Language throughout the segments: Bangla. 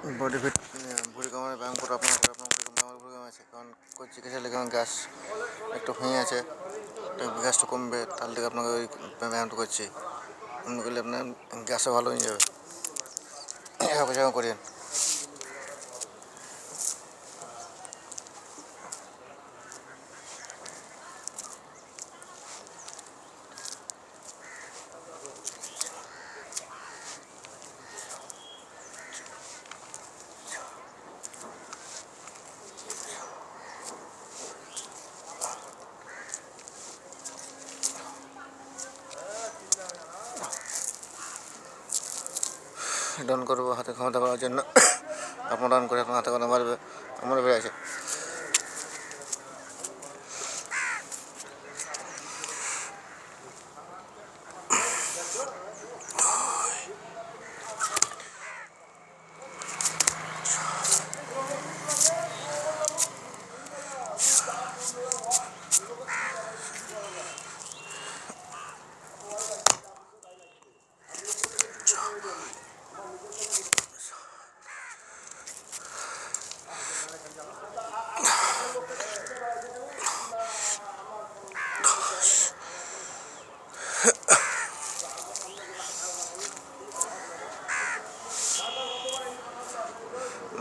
বডি ফিট ভুঁড়ি কমানোর ব্যায়াম করে আপনার ভুঁড়ি কমেছে, কারণ চিকিৎসা লেগে আমার গ্যাস একটু হয়ে আছে, গ্যাসটা কমবে, তার থেকে আপনাকে ওই ব্যায়ামটা করছি। এমনি করলে আপনার গ্যাসও ভালো হয়ে যাবে। করেন ডাউন করবো হাতে ক্ষমতা করার জন্য। আপনার ডাউন করে আপনার হাতে ক্ষমতা বাড়বে, আমারও বেড়ে আছে।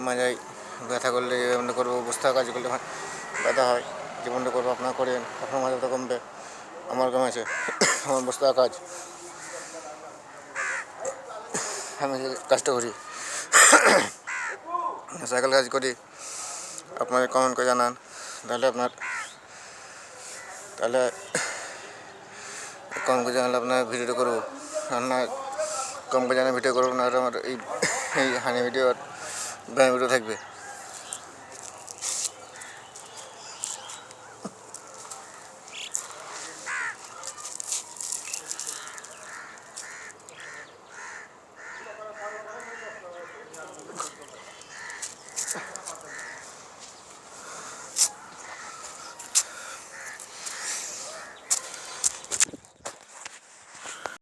মাজায় ব্যথা করলে যেমনটা করবো, বসতে কাজ করলে ব্যথা হয়, যেমনটা করবো আপনার করেন, আপনার মাথা ব্যথা কমবে, আমার কমেছে। আমার বসতে কাজ, আমি কাজটা করি, সাইকেল কাজ করি। আপনাকে কমেন্ট করে জানান, তাহলে কম করে জানালে আপনার ভিডিওটা করবো। রান্না কম করে জানালে ভিডিও করবো না, আর আমার এই হানি ভিডিও আর ব্যায়াম ভিডিও থাকবে।